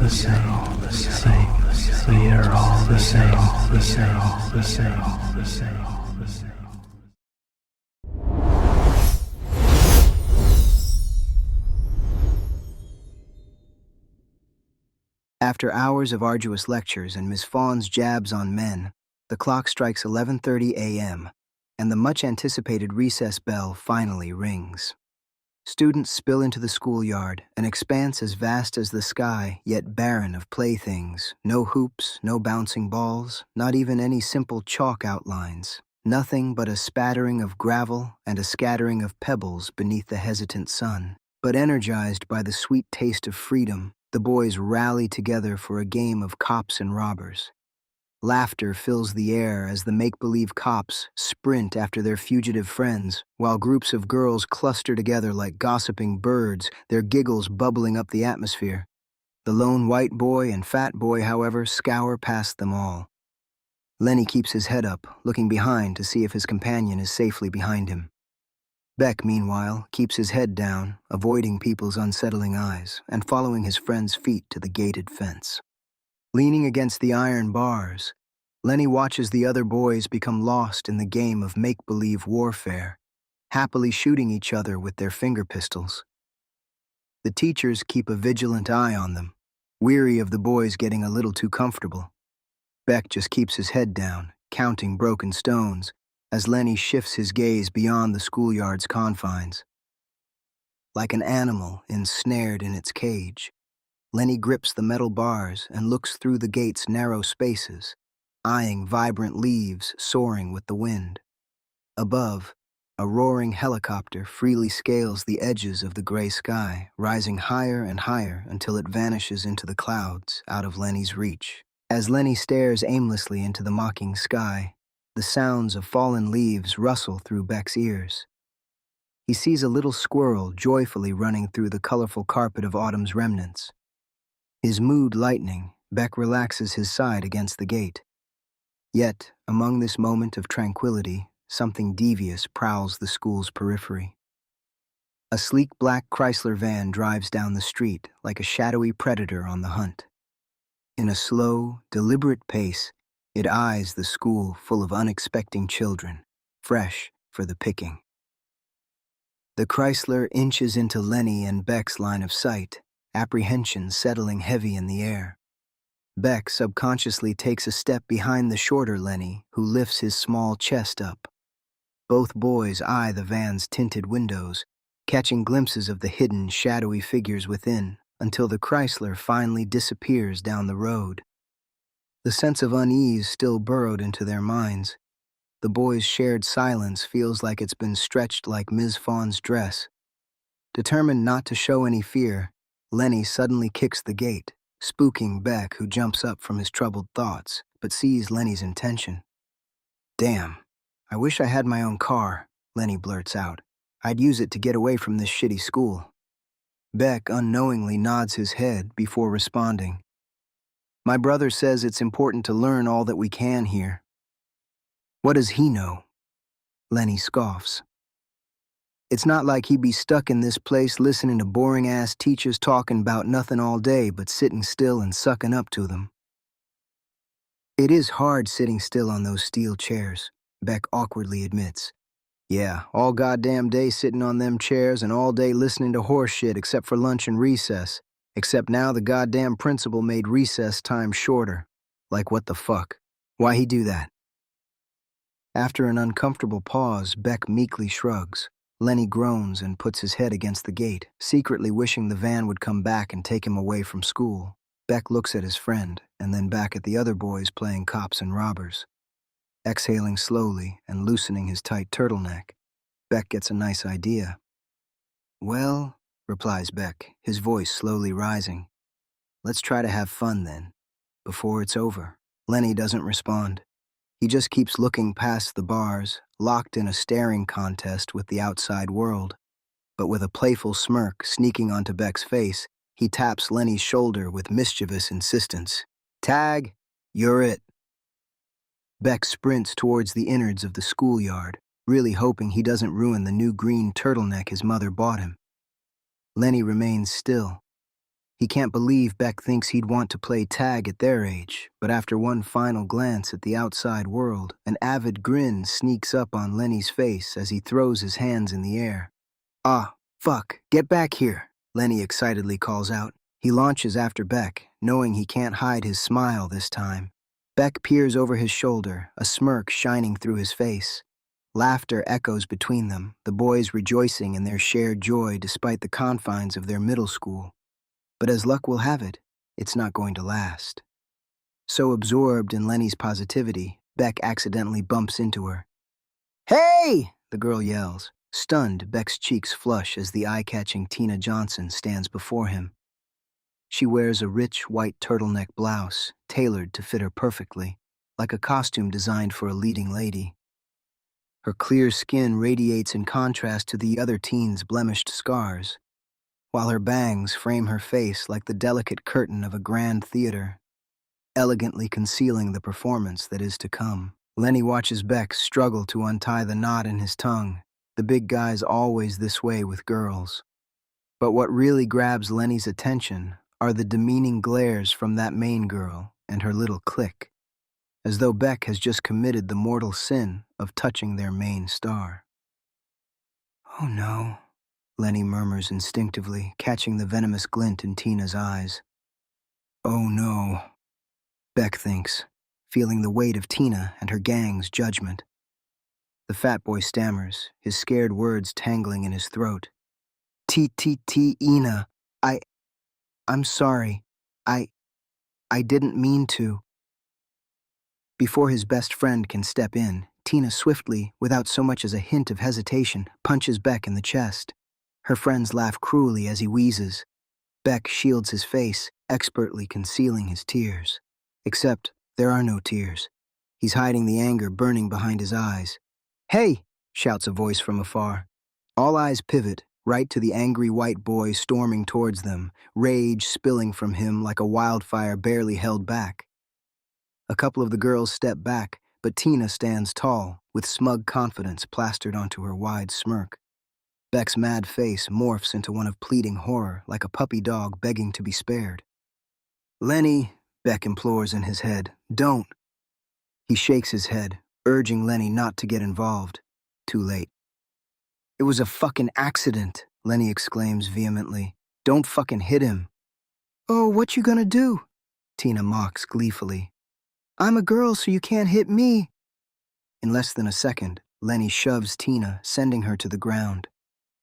the same. We are all the same. After hours of arduous lectures and Miss Fawn's jabs on men, the clock strikes 11:30 a.m., and the much-anticipated recess bell finally rings. Students spill into the schoolyard, an expanse as vast as the sky, yet barren of playthings. No hoops, no bouncing balls, not even any simple chalk outlines. Nothing but a spattering of gravel and a scattering of pebbles beneath the hesitant sun. But energized by the sweet taste of freedom, the boys rally together for a game of cops and robbers. Laughter fills the air as the make-believe cops sprint after their fugitive friends, while groups of girls cluster together like gossiping birds, their giggles bubbling up the atmosphere. The lone white boy and fat boy, however, scour past them all. Lenny keeps his head up, looking behind to see if his companion is safely behind him. Beck, meanwhile, keeps his head down, avoiding people's unsettling eyes, and following his friend's feet to the gated fence. Leaning against the iron bars, Lenny watches the other boys become lost in the game of make-believe warfare, happily shooting each other with their finger pistols. The teachers keep a vigilant eye on them, weary of the boys getting a little too comfortable. Beck just keeps his head down, counting broken stones, as Lenny shifts his gaze beyond the schoolyard's confines. Like an animal ensnared in its cage, Lenny grips the metal bars and looks through the gate's narrow spaces, eyeing vibrant leaves soaring with the wind. Above, a roaring helicopter freely scales the edges of the gray sky, rising higher and higher until it vanishes into the clouds out of Lenny's reach. As Lenny stares aimlessly into the mocking sky, the sounds of fallen leaves rustle through Beck's ears. He sees a little squirrel joyfully running through the colorful carpet of autumn's remnants. His mood lightening, Beck relaxes his side against the gate. Yet, among this moment of tranquility, something devious prowls the school's periphery. A sleek black Chrysler van drives down the street like a shadowy predator on the hunt. In a slow, deliberate pace, it eyes the school full of unexpecting children, fresh for the picking. The Chrysler inches into Lenny and Beck's line of sight, apprehension settling heavy in the air. Beck subconsciously takes a step behind the shorter Lenny, who lifts his small chest up. Both boys eye the van's tinted windows, catching glimpses of the hidden, shadowy figures within, until the Chrysler finally disappears down the road. The sense of unease still burrowed into their minds. The boys' shared silence feels like it's been stretched like Ms. Fawn's dress. Determined not to show any fear, Lenny suddenly kicks the gate, spooking Beck, who jumps up from his troubled thoughts, but sees Lenny's intention. "Damn, I wish I had my own car," Lenny blurts out. "I'd use it to get away from this shitty school." Beck unknowingly nods his head before responding. "My brother says it's important to learn all that we can here." "What does he know?" Lenny scoffs. "It's not like he'd be stuck in this place listening to boring-ass teachers talking about nothing all day but sitting still and sucking up to them." "It is hard sitting still on those steel chairs," Beck awkwardly admits. "Yeah, all goddamn day sitting on them chairs and all day listening to horse shit except for lunch and recess. Except now the goddamn principal made recess time shorter. Like what the fuck? Why he do that?" After an uncomfortable pause, Beck meekly shrugs. Lenny groans and puts his head against the gate, secretly wishing the van would come back and take him away from school. Beck looks at his friend, and then back at the other boys playing cops and robbers. Exhaling slowly and loosening his tight turtleneck, Beck gets a nice idea. "Well," replies Beck, his voice slowly rising, "let's try to have fun then, before it's over." Lenny doesn't respond. He just keeps looking past the bars, locked in a staring contest with the outside world. But with a playful smirk sneaking onto Beck's face, he taps Lenny's shoulder with mischievous insistence. "Tag, you're it." Beck sprints towards the innards of the schoolyard, really hoping he doesn't ruin the new green turtleneck his mother bought him. Lenny remains still. He can't believe Beck thinks he'd want to play tag at their age, but after one final glance at the outside world, an avid grin sneaks up on Lenny's face as he throws his hands in the air. "Ah, fuck, get back here," Lenny excitedly calls out. He launches after Beck, knowing he can't hide his smile this time. Beck peers over his shoulder, a smirk shining through his face. Laughter echoes between them, the boys rejoicing in their shared joy despite the confines of their middle school. But as luck will have it, it's not going to last. So absorbed in Lenny's positivity, Beck accidentally bumps into her. "Hey!" the girl yells. Stunned, Beck's cheeks flush as the eye-catching Tina Johnson stands before him. She wears a rich white turtleneck blouse, tailored to fit her perfectly, like a costume designed for a leading lady. Her clear skin radiates in contrast to the other teen's blemished scars, while her bangs frame her face like the delicate curtain of a grand theater, elegantly concealing the performance that is to come. Lenny watches Beck struggle to untie the knot in his tongue. The big guy's always this way with girls. But what really grabs Lenny's attention are the demeaning glares from that main girl and her little clique, as though Beck has just committed the mortal sin of touching their main star. "Oh no," Lenny murmurs instinctively, catching the venomous glint in Tina's eyes. "Oh no," Beck thinks, feeling the weight of Tina and her gang's judgment. The fat boy stammers, his scared words tangling in his throat. Ina, I'm sorry. I didn't mean to." Before his best friend can step in, Tina swiftly, without so much as a hint of hesitation, punches Beck in the chest. Her friends laugh cruelly as he wheezes. Beck shields his face, expertly concealing his tears. Except there are no tears. He's hiding the anger burning behind his eyes. "Hey!" shouts a voice from afar. All eyes pivot, right to the angry white boy storming towards them, rage spilling from him like a wildfire barely held back. A couple of the girls step back, but Tina stands tall, with smug confidence plastered onto her wide smirk. Beck's mad face morphs into one of pleading horror, like a puppy dog begging to be spared. "Lenny," Beck implores in his head, "don't." He shakes his head, urging Lenny not to get involved. Too late. "It was a fucking accident," Lenny exclaims vehemently. "Don't fucking hit him." "Oh, what you gonna do?" Tina mocks gleefully. "I'm a girl, so you can't hit me." In less than a second, Lenny shoves Tina, sending her to the ground.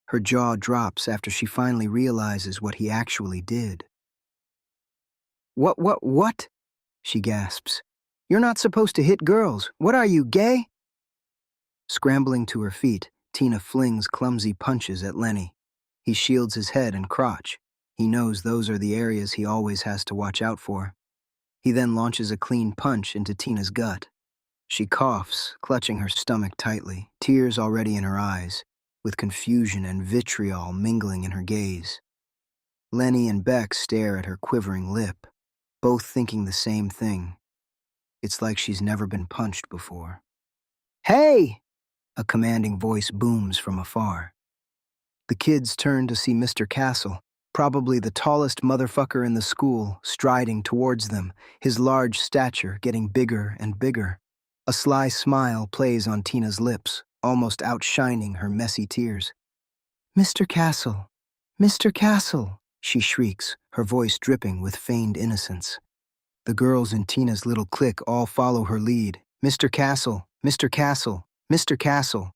Her jaw drops after she finally realizes what he actually did. What? She gasps. "You're not supposed to hit girls. What are you, gay?" Scrambling to her feet, Tina flings clumsy punches at Lenny. He shields his head and crotch. He knows those are the areas he always has to watch out for. He then launches a clean punch into Tina's gut. She coughs, clutching her stomach tightly, tears already in her eyes, with confusion and vitriol mingling in her gaze. Lenny and Beck stare at her quivering lip, both thinking the same thing. It's like she's never been punched before. "Hey!" A commanding voice booms from afar. The kids turn to see Mr. Castle, probably the tallest motherfucker in the school, striding towards them, his large stature getting bigger and bigger. A sly smile plays on Tina's lips, almost outshining her messy tears. "Mr. Castle, Mr. Castle," she shrieks, her voice dripping with feigned innocence. The girls in Tina's little clique all follow her lead. "Mr. Castle, Mr. Castle, Mr. Castle."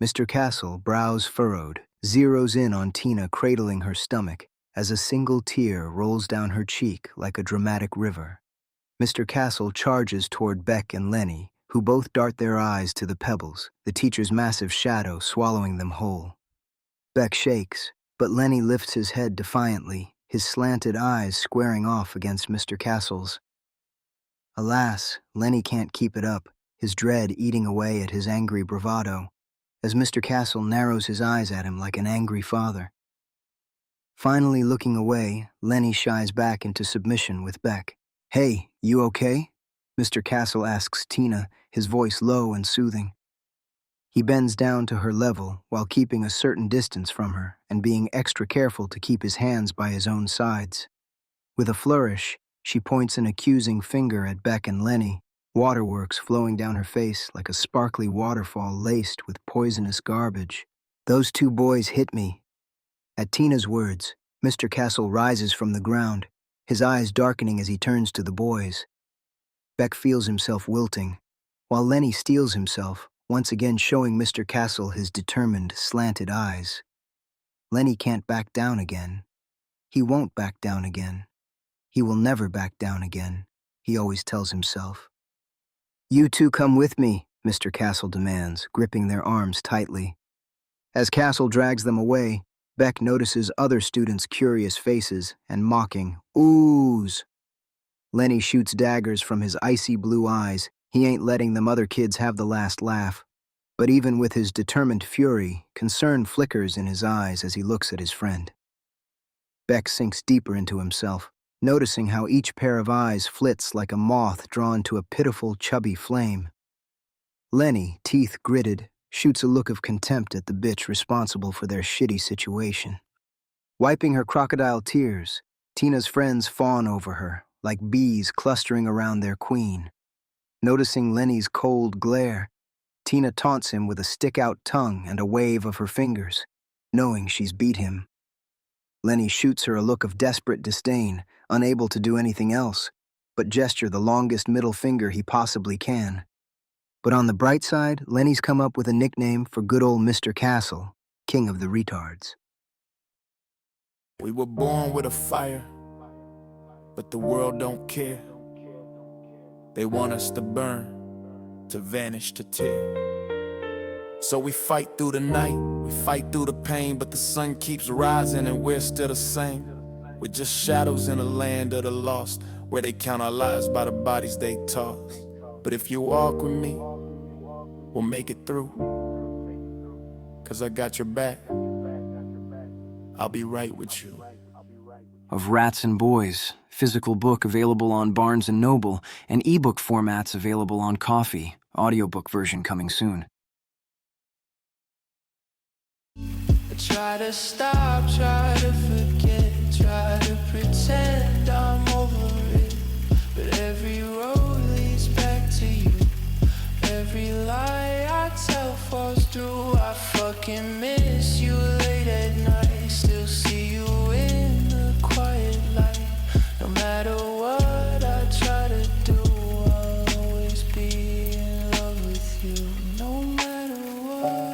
Mr. Castle, brows furrowed, zeroes in on Tina cradling her stomach as a single tear rolls down her cheek like a dramatic river. Mr. Castle charges toward Beck and Lenny, who both dart their eyes to the pebbles, the teacher's massive shadow swallowing them whole. Beck shakes, but Lenny lifts his head defiantly, his slanted eyes squaring off against Mr. Castle's. Alas, Lenny can't keep it up, his dread eating away at his angry bravado, as Mr. Castle narrows his eyes at him like an angry father. Finally looking away, Lenny shies back into submission with Beck. "Hey, you okay?" Mr. Castle asks Tina, his voice low and soothing. He bends down to her level while keeping a certain distance from her and being extra careful to keep his hands by his own sides. With a flourish, she points an accusing finger at Beck and Lenny, waterworks flowing down her face like a sparkly waterfall laced with poisonous garbage. "Those two boys hit me." At Tina's words, Mr. Castle rises from the ground, his eyes darkening as he turns to the boys. Beck feels himself wilting, while Lenny steels himself, once again showing Mr. Castle his determined, slanted eyes. Lenny can't back down again. He won't back down again. He will never back down again, he always tells himself. "You two come with me," Mr. Castle demands, gripping their arms tightly. As Castle drags them away, Beck notices other students' curious faces and mocking oohs. Lenny shoots daggers from his icy blue eyes. He ain't letting them other kids have the last laugh. But even with his determined fury, concern flickers in his eyes as he looks at his friend. Beck sinks deeper into himself, noticing how each pair of eyes flits like a moth drawn to a pitiful, chubby flame. Lenny, teeth gritted, shoots a look of contempt at the bitch responsible for their shitty situation. Wiping her crocodile tears, Tina's friends fawn over her, like bees clustering around their queen. Noticing Lenny's cold glare, Tina taunts him with a stick-out tongue and a wave of her fingers, knowing she's beat him. Lenny shoots her a look of desperate disdain, unable to do anything else, but gesture the longest middle finger he possibly can. But on the bright side, Lenny's come up with a nickname for good old Mr. Castle, king of the retards. We were born with a fire, but the world don't care. They want us to burn, to vanish, to tear. So we fight through the night, we fight through the pain, but the sun keeps rising and we're still the same. We're just shadows in a land of the lost, where they count our lives by the bodies they toss. But if you walk with me, we'll make it through. 'Cause I got your back, I'll be right with you. Of Rats and Boys, physical book available on Barnes & Noble, and ebook formats available on Coffee, audiobook version coming soon. I try to stop, try to forget, try to pretend I'm over it, but every road leads back to you. Every lie I tell falls through. I fucking miss you late at night, still see you in the quiet light. No matter what I try to do, I'll always be in love with you. No matter what.